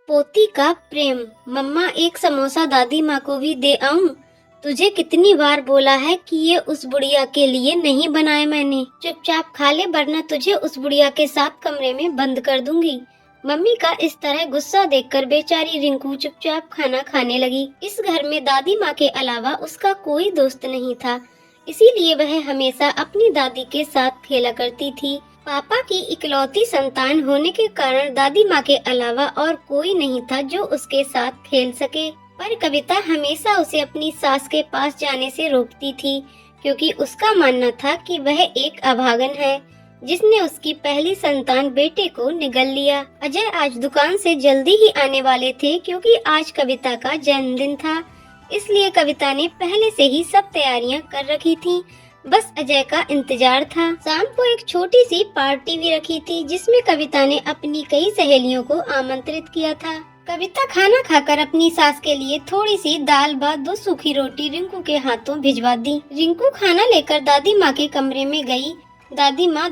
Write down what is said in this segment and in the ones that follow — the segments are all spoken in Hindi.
पोती का प्रेम। मम्मा, एक समोसा दादी माँ को भी दे आऊं? तुझे कितनी बार बोला है कि ये उस बुढ़िया के लिए नहीं बनाए मैंने। चुपचाप खा ले वरना तुझे उस बुढ़िया के साथ कमरे में बंद कर दूंगी। मम्मी का इस तरह गुस्सा देखकर बेचारी रिंकू चुपचाप खाना खाने लगी। इस घर में दादी माँ के अलावा उसका कोई दोस्त नहीं था, इसीलिए वह हमेशा अपनी दादी के साथ खेला करती थी। पापा की इकलौती संतान होने के कारण दादी माँ के अलावा और कोई नहीं था जो उसके साथ खेल सके। पर कविता हमेशा उसे अपनी सास के पास जाने से रोकती थी, क्योंकि उसका मानना था कि वह एक अभागन है जिसने उसकी पहली संतान बेटे को निगल लिया। अजय आज दुकान से जल्दी ही आने वाले थे, क्योंकि आज कविता का जन्मदिन था, इसलिए कविता ने पहले से ही सब तैयारियां कर रखी थी। बस अजय का इंतजार था। शाम को एक छोटी सी पार्टी भी रखी थी, जिसमें कविता ने अपनी कई सहेलियों को आमंत्रित किया था। कविता खाना खाकर अपनी सास के लिए थोड़ी सी दाल भात 2 सूखी रोटी रिंकू के हाथों भिजवा दी। रिंकू खाना लेकर दादी माँ के कमरे में गई। दादी माँ,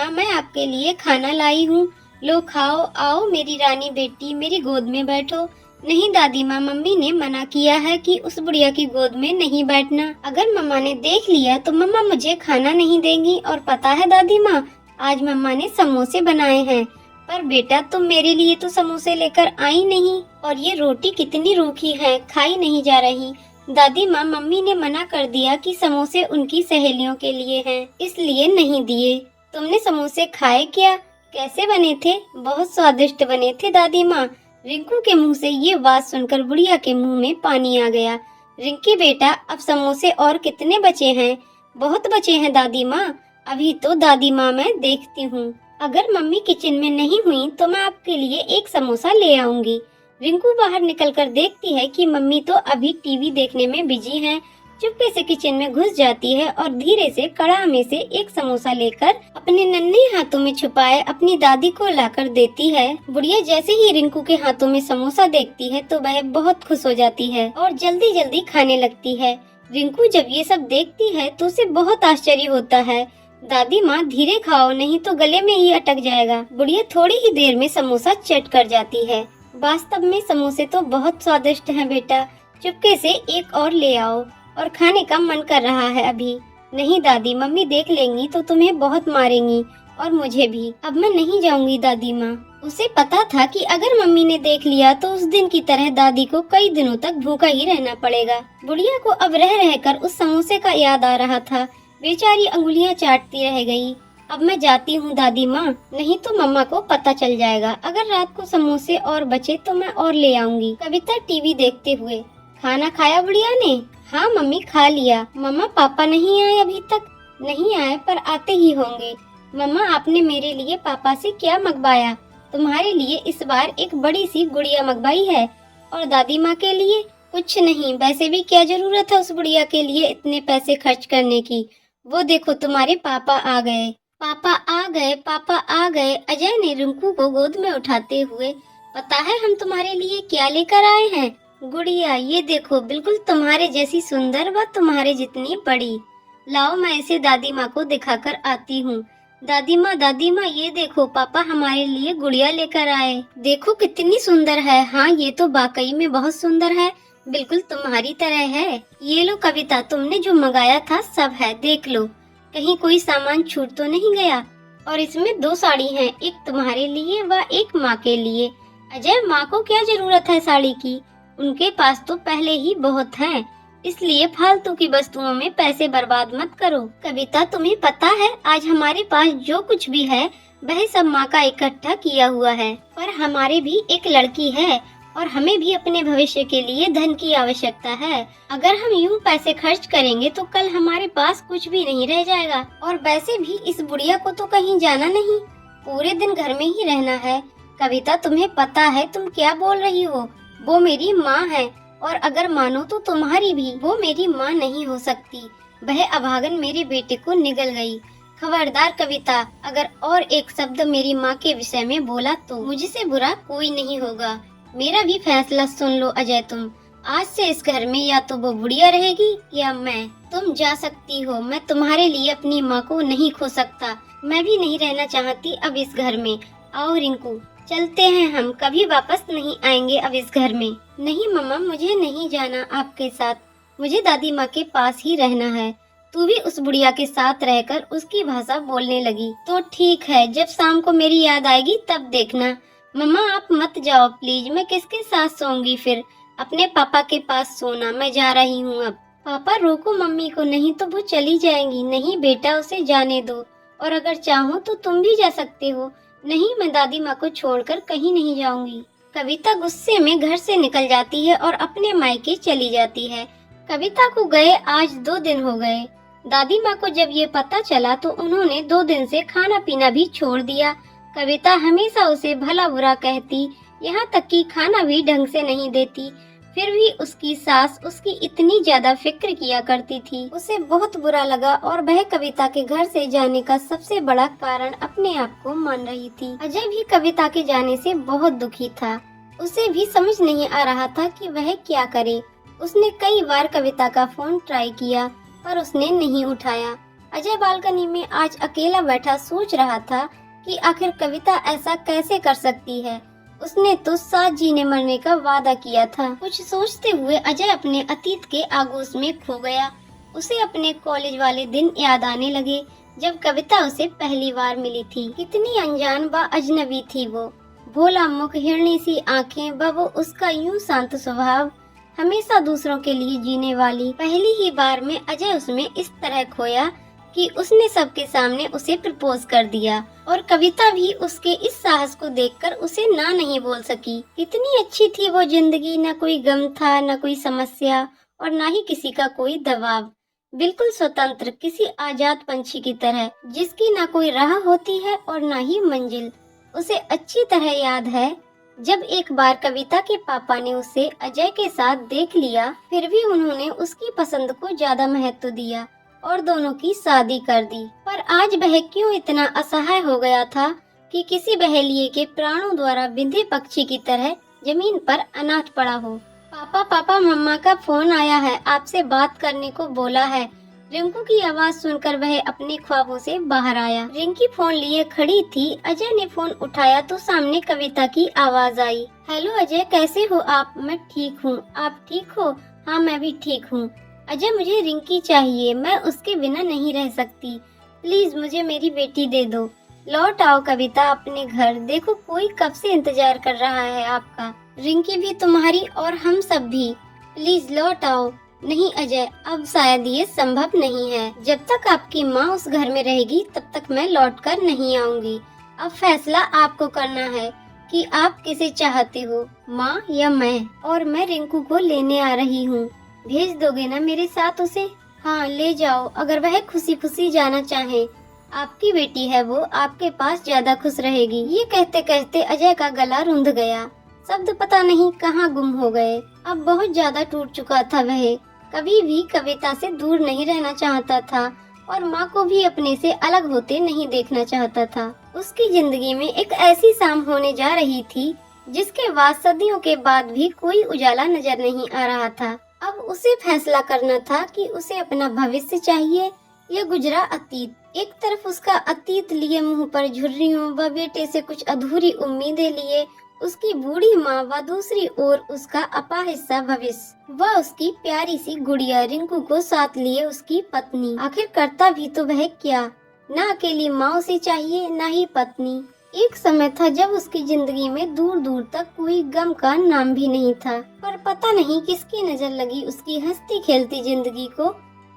मैं आपके लिए खाना लाई हूँ, लो खाओ, आओ मेरी रानी बेटी, मेरी गोद में बैठो। नहीं दादी माँ, मम्मी ने मना किया है कि उस बुढ़िया की गोद में नहीं बैठना। अगर मम्मा ने देख लिया तो मम्मा मुझे खाना नहीं देंगी। और पता है दादी माँ, आज मम्मा ने समोसे बनाए हैं। पर बेटा, तुम मेरे लिए तो समोसे लेकर आई नहीं, और ये रोटी कितनी रूखी है, खाई नहीं जा रही। दादी माँ, मम्मी ने मना कर दिया कि समोसे उनकी सहेलियों के लिए हैं, इसलिए नहीं दिए। तुमने समोसे खाए क्या? कैसे बने थे? बहुत स्वादिष्ट बने थे दादी माँ। रिंकू के मुंह से ये बात सुनकर बुढ़िया के मुंह में पानी आ गया। रिंकी बेटा, अब समोसे और कितने बचे हैं? बहुत बचे हैं दादी माँ, अभी तो दादी माँ मैं देखती हूँ। अगर मम्मी किचन में नहीं हुई तो मैं आपके लिए एक समोसा ले आऊंगी। रिंकू बाहर निकलकर देखती है कि मम्मी तो अभी टीवी देखने में बिजी हैं। चुपके से किचन में घुस जाती है और धीरे से कढ़ा में से एक समोसा लेकर अपने नन्हे हाथों में छुपाए अपनी दादी को लाकर देती है। बुढ़िया जैसे ही रिंकू के हाथों में समोसा देखती है तो वह बहुत खुश हो जाती है और जल्दी जल्दी खाने लगती है। रिंकू जब ये सब देखती है तो उसे बहुत आश्चर्य होता है। दादी माँ, धीरे खाओ, नहीं तो गले में ही अटक जाएगा। बुढ़िया थोड़ी ही देर में समोसा चट कर जाती है। वास्तव में समोसे तो बहुत स्वादिष्ट हैं बेटा, चुपके से एक और ले आओ, और खाने का मन कर रहा है अभी। नहीं दादी, मम्मी देख लेंगी तो तुम्हें बहुत मारेंगी और मुझे भी। अब मैं नहीं जाऊंगी दादी माँ। उसे पता था कि अगर मम्मी ने देख लिया तो उस दिन की तरह दादी को कई दिनों तक भूखा ही रहना पड़ेगा। बुढ़िया को अब रह रहकर उस समोसे का याद आ रहा था। बेचारी अंगुलियां चाटती रह गई। अब मैं जाती हूँ दादी माँ, नहीं तो मम्मा को पता चल जाएगा। अगर रात को समोसे और बचे तो मैं और ले आऊंगी। कविता टीवी देखते हुए, खाना खाया बुढ़िया ने? हाँ मम्मी, खा लिया। मम्मा, पापा नहीं आए अभी तक? नहीं आए, पर आते ही होंगे। मम्मा, आपने मेरे लिए पापा से क्या मंगवाया? तुम्हारे लिए इस बार एक बड़ी सी गुड़िया मंगवाई है। और दादी माँ के लिए? कुछ नहीं, वैसे भी क्या जरूरत है उस बुढ़िया के लिए इतने पैसे खर्च करने की। वो देखो, तुम्हारे पापा आ गए। पापा आ गए, पापा आ गए। अजय ने रिंकू को गोद में उठाते हुए, पता है हम तुम्हारे लिए क्या लेकर आए हैं? गुड़िया, ये देखो, बिल्कुल तुम्हारे जैसी सुंदर व तुम्हारे जितनी बड़ी। लाओ मैं इसे दादी माँ को दिखाकर आती हूँ। दादी माँ, ये देखो, पापा हमारे लिए गुड़िया लेकर आए। देखो कितनी सुंदर है। हाँ, ये तो वाकई में बहुत सुंदर है, बिल्कुल तुम्हारी तरह है। ये लो कविता, तुमने जो मंगाया था सब है, देख लो, कहीं कोई सामान छूट तो नहीं गया। और इसमें 2 साड़ी हैं, एक तुम्हारे लिए व एक माँ के लिए। अजय, माँ को क्या जरूरत है साड़ी की? उनके पास तो पहले ही बहुत है, इसलिए फालतू की वस्तुओं में पैसे बर्बाद मत करो। कविता, तुम्हें पता है आज हमारे पास जो कुछ भी है वह सब माँ का इकट्ठा किया हुआ है। पर हमारे भी एक लड़की है और हमें भी अपने भविष्य के लिए धन की आवश्यकता है। अगर हम यूं पैसे खर्च करेंगे तो कल हमारे पास कुछ भी नहीं रह जाएगा। और वैसे भी इस बुढ़िया को तो कहीं जाना नहीं, पूरे दिन घर में ही रहना है। कविता, तुम्हें पता है तुम क्या बोल रही हो? वो मेरी माँ है, और अगर मानो तो तुम्हारी भी। वो मेरी माँ नहीं हो सकती, वह अभागन मेरे बेटे को निगल गई। खबरदार कविता, अगर और एक शब्द मेरी माँ के विषय में बोला तो मुझसे बुरा कोई नहीं होगा। मेरा भी फैसला सुन लो अजय, तुम आज से इस घर में या तो वो बुढ़िया रहेगी या मैं। तुम जा सकती हो, मैं तुम्हारे लिए अपनी माँ को नहीं खो सकता। मैं भी नहीं रहना चाहती अब इस घर में। आओ रिंकू, चलते हैं हम, कभी वापस नहीं आएंगे अब इस घर में। नहीं मम्मा, मुझे नहीं जाना आपके साथ, मुझे दादी माँ के पास ही रहना है। तू भी उस बुढ़िया के साथ रहकर उसकी भाषा बोलने लगी तो ठीक है, जब शाम को मेरी याद आएगी तब देखना। मम्मा आप मत जाओ प्लीज, मैं किसके साथ सोऊंगी फिर? अपने पापा के पास सोना, मैं जा रही हूँ अब। पापा रोको मम्मी को, नहीं तो वो चली जाएंगी। नहीं बेटा, उसे जाने दो, और अगर चाहो तो तुम भी जा सकते हो। नहीं, मैं दादी माँ को छोड़कर कहीं नहीं जाऊंगी। कविता गुस्से में घर से निकल जाती है और अपने मायके चली जाती है। कविता को गए आज 2 दिन हो गए। दादी माँ को जब ये पता चला तो उन्होंने 2 दिन से खाना पीना भी छोड़ दिया। कविता हमेशा उसे भला बुरा कहती, यहाँ तक कि खाना भी ढंग से नहीं देती। फिर भी उसकी सास उसकी इतनी ज्यादा फिक्र किया करती थी। उसे बहुत बुरा लगा और वह कविता के घर से जाने का सबसे बड़ा कारण अपने आप को मान रही थी। अजय भी कविता के जाने से बहुत दुखी था। उसे भी समझ नहीं आ रहा था कि वह क्या करे। उसने कई बार कविता का फोन ट्राई किया पर उसने नहीं उठाया। अजय बालकनी में आज अकेला बैठा सोच रहा था कि आखिर कविता ऐसा कैसे कर सकती है। उसने तो साथ जीने मरने का वादा किया था। कुछ सोचते हुए अजय अपने अतीत के आगोश में खो गया। उसे अपने कॉलेज वाले दिन याद आने लगे जब कविता उसे पहली बार मिली थी। कितनी अनजान व अजनबी थी वो। भोला मुख, हिरनी सी आँखें, व वो उसका यूं शांत स्वभाव, हमेशा दूसरों के लिए जीने वाली। पहली ही बार में अजय उसमें इस तरह खोया कि उसने सबके सामने उसे प्रपोज कर दिया और कविता भी उसके इस साहस को देखकर उसे ना नहीं बोल सकी। कितनी अच्छी थी वो जिंदगी, न कोई गम था, न कोई समस्या और न ही किसी का कोई दबाव। बिल्कुल स्वतंत्र, किसी आजाद पंछी की तरह, जिसकी न कोई राह होती है और न ही मंजिल। उसे अच्छी तरह याद है जब एक बार कविता के पापा ने उसे अजय के साथ देख लिया, फिर भी उन्होंने उसकी पसंद को ज्यादा महत्व दिया और दोनों की शादी कर दी। पर आज वह क्यों इतना असहाय हो गया था कि किसी बहेलिए के प्राणों द्वारा बिंधे पक्षी की तरह जमीन पर अनाथ पड़ा हो। पापा पापा, मम्मा का फोन आया है, आपसे बात करने को बोला है। रिंकू की आवाज सुनकर वह अपने ख्वाबों से बाहर आया। रिंकी फोन लिए खड़ी थी। अजय ने फोन उठाया तो सामने कविता की आवाज आई। हेलो अजय, कैसे हो आप? मैं ठीक हूँ, आप ठीक हो? हाँ मैं भी ठीक हूँ। अजय मुझे रिंकी चाहिए, मैं उसके बिना नहीं रह सकती। प्लीज मुझे मेरी बेटी दे दो। लौट आओ कविता अपने घर, देखो कोई कब से इंतजार कर रहा है आपका। रिंकी भी तुम्हारी और हम सब भी, प्लीज लौट आओ। नहीं अजय, अब शायद ये संभव नहीं है। जब तक आपकी माँ उस घर में रहेगी तब तक मैं लौट कर नहीं आऊंगी। अब फैसला आपको करना है कि आप किसे चाहते हो, माँ या मैं। और मैं रिंकू को लेने आ रही हूँ, भेज दोगे ना मेरे साथ उसे? हाँ ले जाओ, अगर वह खुशी खुशी जाना चाहे। आपकी बेटी है वो, आपके पास ज्यादा खुश रहेगी। ये कहते कहते अजय का गला रुंध गया। शब्द पता नहीं कहाँ गुम हो गए। अब बहुत ज्यादा टूट चुका था वह। कभी भी कविता से दूर नहीं रहना चाहता था और माँ को भी अपने से अलग होते नहीं देखना चाहता था। उसकी जिंदगी में एक ऐसी शाम होने जा रही थी जिसके बाद सदियों के बाद भी कोई उजाला नजर नहीं आ रहा था। अब उसे फैसला करना था कि उसे अपना भविष्य चाहिए या गुजरा अतीत। एक तरफ उसका अतीत लिए मुंह पर झुर्रियों व बेटे से कुछ अधूरी उम्मीदें लिए उसकी बूढ़ी माँ, व दूसरी ओर उसका अपाहिज भविष्य व उसकी प्यारी सी गुड़िया रिंकू को साथ लिए उसकी पत्नी। आखिर करता भी तो वह क्या? न अकेली माँ उसे चाहिए, न ही पत्नी। एक समय था जब उसकी जिंदगी में दूर दूर तक कोई गम का नाम भी नहीं था, पर पता नहीं किसकी नजर लगी उसकी हंसती खेलती जिंदगी को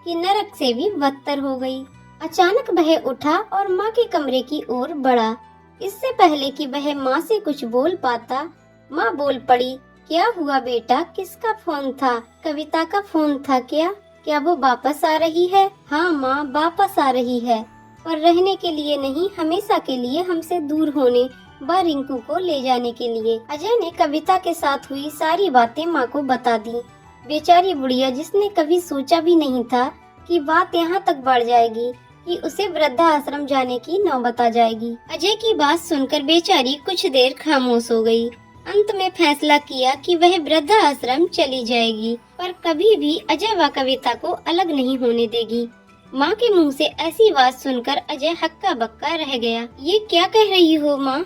कि नरक से भी बदतर हो गई। अचानक वह उठा और माँ के कमरे की ओर बढ़ा। इससे पहले कि वह माँ से कुछ बोल पाता, माँ बोल पड़ी। क्या हुआ बेटा, किसका फोन था? कविता का फोन था क्या? क्या वो वापस आ रही है? हाँ माँ, वापस आ रही है, पर रहने के लिए नहीं, हमेशा के लिए हमसे दूर होने व रिंकू को ले जाने के लिए। अजय ने कविता के साथ हुई सारी बातें माँ को बता दी। बेचारी बुढ़िया, जिसने कभी सोचा भी नहीं था कि बात यहाँ तक बढ़ जाएगी कि उसे वृद्धाश्रम जाने की नौबत आ जाएगी। अजय की बात सुनकर बेचारी कुछ देर खामोश हो गई। अंत में फैसला किया कि वह वृद्धाश्रम चली जाएगी, पर कभी भी अजय व कविता को अलग नहीं होने देगी। माँ के मुंह से ऐसी बात सुनकर अजय हक्का बक्का रह गया। ये क्या कह रही हो माँ?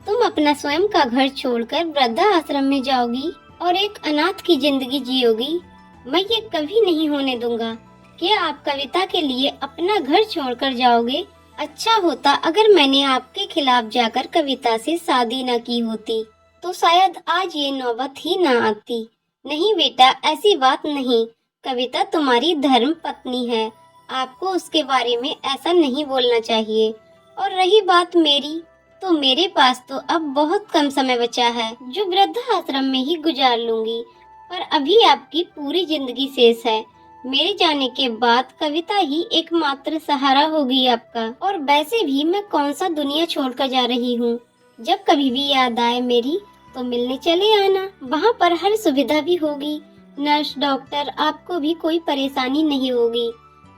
तुम अपना स्वयं का घर छोड़कर वृद्धा आश्रम में जाओगी और एक अनाथ की जिंदगी जियोगी। मैं ये कभी नहीं होने दूंगा कि आप कविता के लिए अपना घर छोड़कर जाओगे। अच्छा होता अगर मैंने आपके खिलाफ जाकर कविता से शादी न की होती, तो शायद आज ये नौबत ही न आती। नहीं बेटा, ऐसी बात नहीं। कविता तुम्हारी धर्म पत्नी है, आपको उसके बारे में ऐसा नहीं बोलना चाहिए। और रही बात मेरी, तो मेरे पास तो अब बहुत कम समय बचा है, जो वृद्धा आश्रम में ही गुजार लूंगी। पर अभी आपकी पूरी जिंदगी शेष है। मेरे जाने के बाद कविता ही एकमात्र सहारा होगी आपका। और वैसे भी मैं कौन सा दुनिया छोड़कर जा रही हूँ। जब कभी भी याद आए मेरी, तो मिलने चले आना। वहाँ पर हर सुविधा भी होगी, नर्स डॉक्टर, आपको भी कोई परेशानी नहीं होगी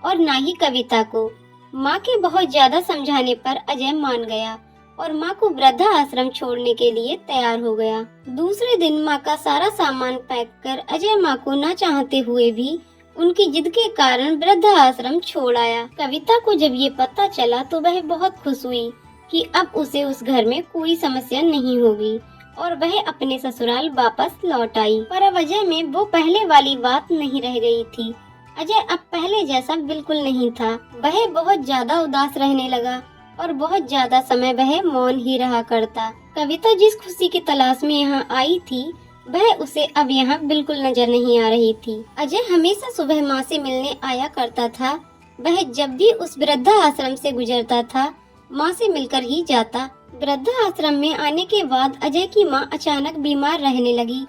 और ना ही कविता को। माँ के बहुत ज्यादा समझाने पर अजय मान गया और माँ को वृद्धा आश्रम छोड़ने के लिए तैयार हो गया। दूसरे दिन माँ का सारा सामान पैक कर अजय माँ को न चाहते हुए भी उनकी जिद के कारण वृद्धा आश्रम छोड़ आया। कविता को जब ये पता चला तो वह बहुत खुश हुई कि अब उसे उस घर में कोई समस्या नहीं होगी और वह अपने ससुराल वापस लौट आई। पर अब अजय में वो पहले वाली बात नहीं रह गई थी। अजय अब पहले जैसा बिल्कुल नहीं था। वह बहुत ज्यादा उदास रहने लगा और बहुत ज्यादा समय वह मौन ही रहा करता। कविता जिस खुशी की तलाश में यहाँ आई थी, वह उसे अब यहाँ बिल्कुल नजर नहीं आ रही थी। अजय हमेशा सुबह माँ से मिलने आया करता था। वह जब भी उस वृद्धा आश्रम से गुजरता था, माँ से मिलकर ही जाता। वृद्धा आश्रम में आने के बाद अजय की माँ अचानक बीमार रहने लगी।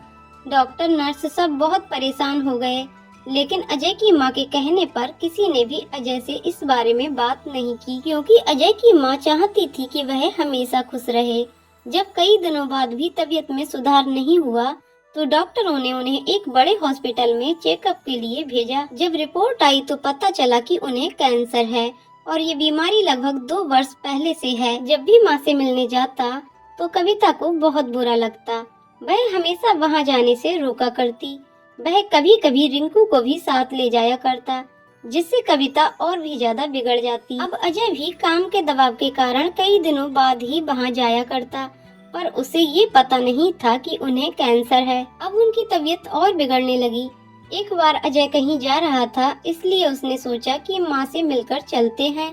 डॉक्टर नर्स सब बहुत परेशान हो गए, लेकिन अजय की माँ के कहने पर किसी ने भी अजय से इस बारे में बात नहीं की, क्योंकि अजय की माँ चाहती थी कि वह हमेशा खुश रहे। जब कई दिनों बाद भी तबीयत में सुधार नहीं हुआ, तो डॉक्टरों ने उन्हें एक बड़े हॉस्पिटल में चेकअप के लिए भेजा। जब रिपोर्ट आई तो पता चला कि उन्हें कैंसर है और ये बीमारी लगभग 2 वर्ष पहले से है। जब भी माँ से मिलने जाता तो कविता को बहुत बुरा लगता। वह हमेशा वहाँ जाने से रोका करती। वह कभी कभी रिंकू को भी साथ ले जाया करता, जिससे कविता और भी ज्यादा बिगड़ जाती। अब अजय भी काम के दबाव के कारण कई दिनों बाद ही वहाँ जाया करता, पर उसे ये पता नहीं था कि उन्हें कैंसर है। अब उनकी तबीयत और बिगड़ने लगी। एक बार अजय कहीं जा रहा था, इसलिए उसने सोचा कि माँ से मिलकर चलते हैं।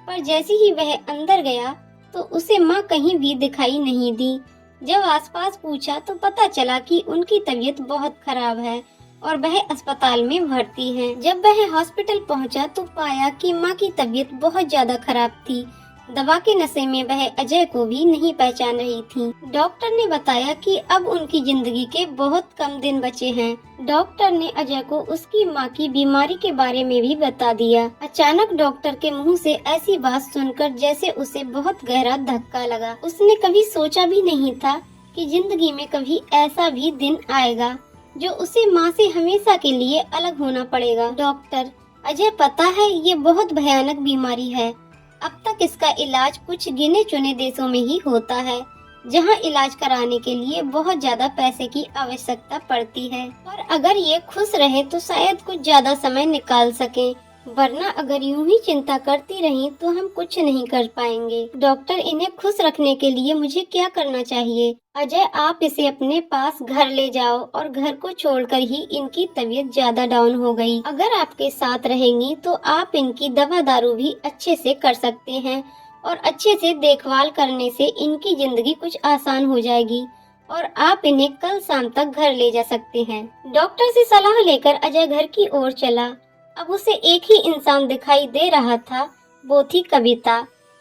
पर जैसे ही वह अंदर गया तो उसे माँ कहीं भी दिखाई नहीं दी। जब आसपास पूछा तो पता चला कि उनकी तबीयत बहुत खराब है और वह अस्पताल में भर्ती हैं। जब वह हॉस्पिटल पहुंचा तो पाया कि माँ की तबीयत बहुत ज्यादा खराब थी। दवा के नशे में वह अजय को भी नहीं पहचान रही थी। डॉक्टर ने बताया कि अब उनकी जिंदगी के बहुत कम दिन बचे हैं। डॉक्टर ने अजय को उसकी माँ की बीमारी के बारे में भी बता दिया। अचानक डॉक्टर के मुंह से ऐसी बात सुनकर जैसे उसे बहुत गहरा धक्का लगा। उसने कभी सोचा भी नहीं था कि जिंदगी में कभी ऐसा भी दिन आएगा जो उसे माँ से हमेशा के लिए अलग होना पड़ेगा। डॉक्टर, अजय पता है ये बहुत भयानक बीमारी है। अब तक इसका इलाज कुछ गिने चुने देशों में ही होता है, जहां इलाज कराने के लिए बहुत ज्यादा पैसे की आवश्यकता पड़ती है। और अगर ये खुश रहे तो शायद कुछ ज्यादा समय निकाल सके, वरना अगर यूं ही चिंता करती रही तो हम कुछ नहीं कर पाएंगे। डॉक्टर, इन्हें खुश रखने के लिए मुझे क्या करना चाहिए? अजय, आप इसे अपने पास घर ले जाओ और घर को छोड़कर ही इनकी तबीयत ज्यादा डाउन हो गई। अगर आपके साथ रहेंगी तो आप इनकी दवा दारू भी अच्छे से कर सकते हैं और अच्छे से देखभाल करने से इनकी जिंदगी कुछ आसान हो जाएगी और आप इन्हें कल शाम तक घर ले जा सकते हैं। डॉक्टर से सलाह लेकर अजय घर की ओर चला। अब उसे एक ही इंसान दिखाई दे रहा था, वो थी कविता।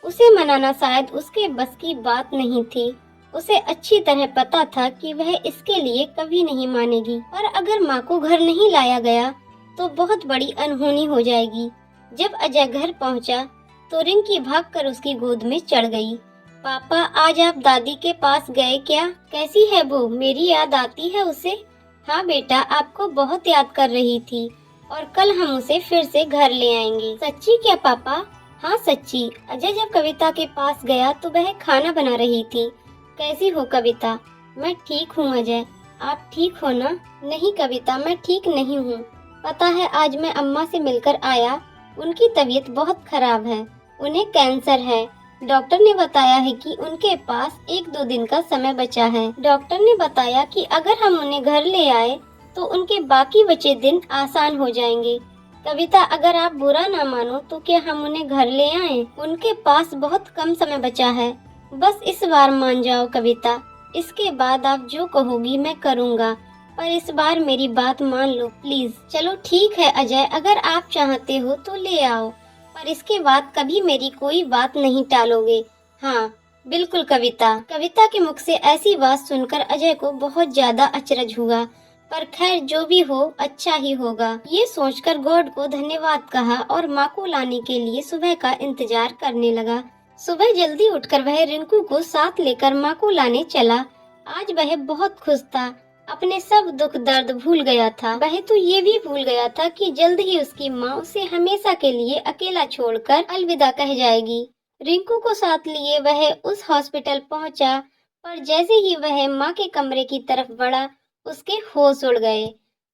उसे मनाना शायद उसके बस की बात नहीं थी। उसे अच्छी तरह पता था कि वह इसके लिए कभी नहीं मानेगी, पर अगर माँ को घर नहीं लाया गया तो बहुत बड़ी अनहोनी हो जाएगी। जब अजय घर पहुँचा तो रिंकी भागकर उसकी गोद में चढ़ गई। पापा, आज आप दादी के पास गए क्या? कैसी है वो? मेरी याद आती है उसे? हाँ बेटा, आपको बहुत याद कर रही थी और कल हम उसे फिर से घर ले आएंगे। सच्ची क्या पापा? हाँ सच्ची। अजय जब कविता के पास गया तो वह खाना बना रही थी। कैसी हो कविता? मैं ठीक हूँ अजय, आप ठीक हो ना? नहीं कविता, मैं ठीक नहीं हूँ। पता है, आज मैं अम्मा से मिलकर आया, उनकी तबीयत बहुत खराब है, उन्हें कैंसर है। डॉक्टर ने बताया है कि उनके पास 1-2 दिन का समय बचा है। डॉक्टर ने बताया कि अगर हम उन्हें घर ले आए तो उनके बाकी बचे दिन आसान हो जाएंगे। कविता, अगर आप बुरा ना मानो तो क्या हम उन्हें घर ले आएं? उनके पास बहुत कम समय बचा है। बस इस बार मान जाओ कविता। इसके बाद आप जो कहोगी मैं करूँगा, पर इस बार मेरी बात मान लो प्लीज। चलो ठीक है अजय, अगर आप चाहते हो तो ले आओ, पर इसके बाद कभी मेरी कोई बात नहीं टालोगे। हाँ बिल्कुल कविता। कविता के मुख से ऐसी बात सुनकर अजय को बहुत ज्यादा अचरज हुआ, पर खैर जो भी हो अच्छा ही होगा। ये सोचकर गॉड को धन्यवाद कहा और माँ को लाने के लिए सुबह का इंतजार करने लगा। सुबह जल्दी उठकर वह रिंकू को साथ लेकर माँ को लाने चला। आज वह बहुत खुश था, अपने सब दुख दर्द भूल गया था। वह तो ये भी भूल गया था कि जल्द ही उसकी माँ उसे हमेशा के लिए अकेला छोड़कर अलविदा कह जाएगी। रिंकू को साथ लिए वह उस हॉस्पिटल पहुंचा, पर जैसे ही वह माँ के कमरे की तरफ बढ़ा उसके होश उड़ गए।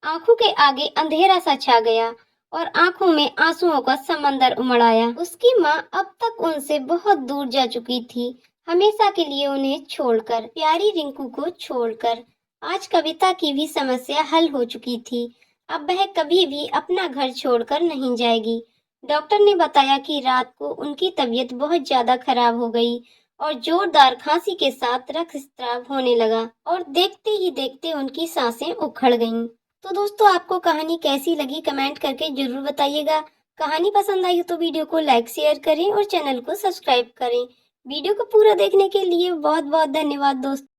आंखों के आगे अंधेरा सा छा गया और आंखों में आंसुओं का समंदर उमड़ आया। उसकी माँ अब तक उनसे बहुत दूर जा चुकी थी, हमेशा के लिए उन्हें छोड़कर, प्यारी रिंकू को छोड़कर। आज कविता की भी समस्या हल हो चुकी थी। अब वह कभी भी अपना घर छोड़कर नहीं जाएगी। डॉक्टर ने बताया कि रात को उनकी तबीयत बहुत ज्यादा खराब हो गई और जोरदार खांसी के साथ रक्तस्राव होने लगा और देखते ही देखते उनकी सांसें उखड़ गईं। तो दोस्तों, आपको कहानी कैसी लगी कमेंट करके जरूर बताइएगा। कहानी पसंद आई हो तो वीडियो को लाइक शेयर करें और चैनल को सब्सक्राइब करें। वीडियो को पूरा देखने के लिए बहुत बहुत धन्यवाद दोस्तों।